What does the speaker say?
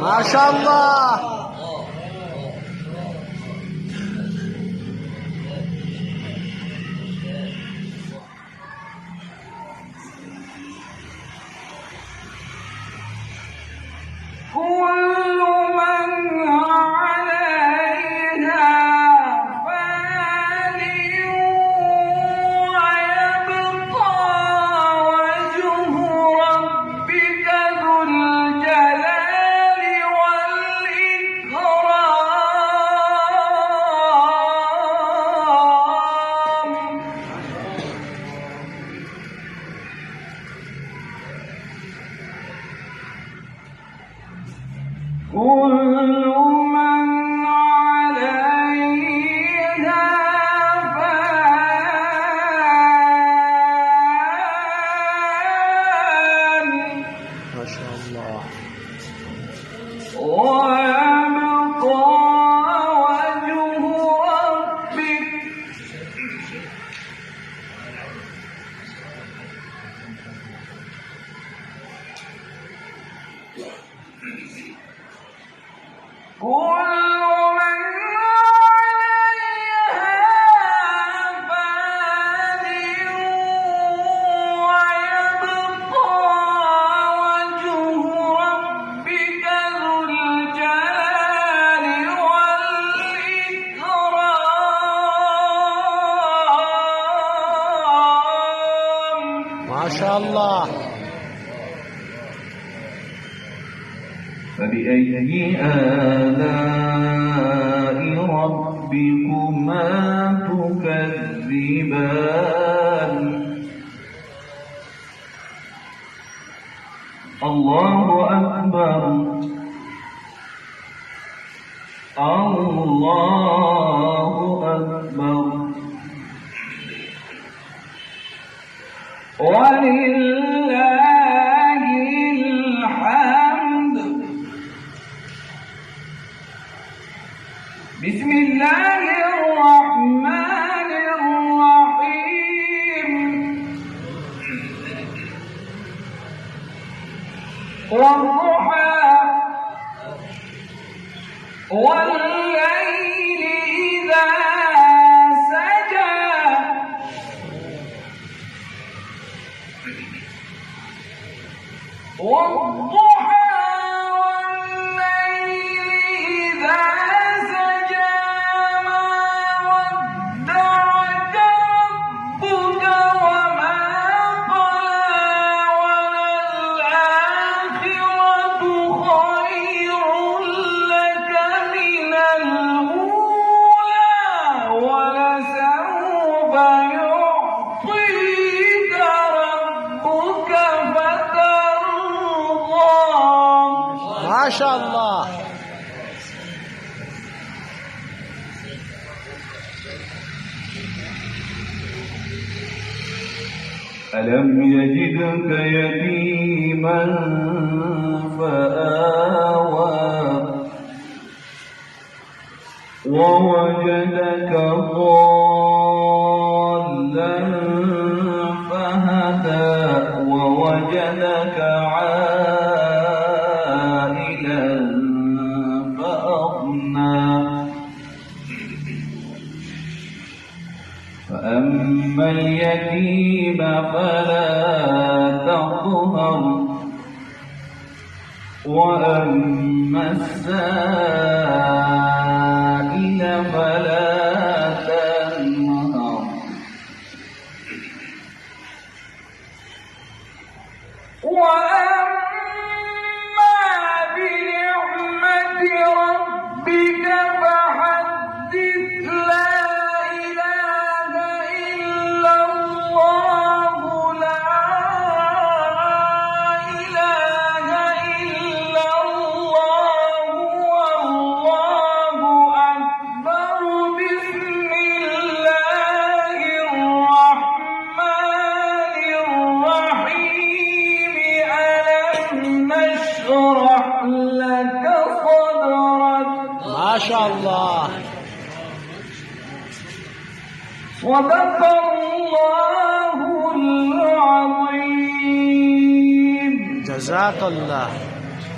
ما شاء الله. كل من عليها فان ويبقى وجه ربك ذو الجلال والإكرام. كل من عليها فان ما شاء الله. ويبقى وجه ربك كل من عليها فان ويبقى وجه ربك ذو الجلال والإكرام. ما شاء الله. فبأي آلاء ربكما تكذبان. الله أكبر. الله أكبر. ولله الحمد. بسم الله الرحمن الرحيم. والضحى والليل إذا سجى. والضحى والليل إذا سجى ما ودعك ربك وما قلى وللآخرة خير لك من الأولى ولسوف يعطيك ربك فترضى. ما شاء الله. ألم يجدك يتيما فآوى ووجدك ضالا فهدى ووجدك عائلا فأغنى. فأما اليتيم فلا تقهر وأما السائل فلا تنهر. وأما بنعمة ربك فحدث. لا إله إلا الله. لا إله إلا الله. والله أكبر. بسم الله الرحمن الرحيم. ألم نشرح لك صدرك. ما شاء الله. صدق الله العظيم. جزاك الله.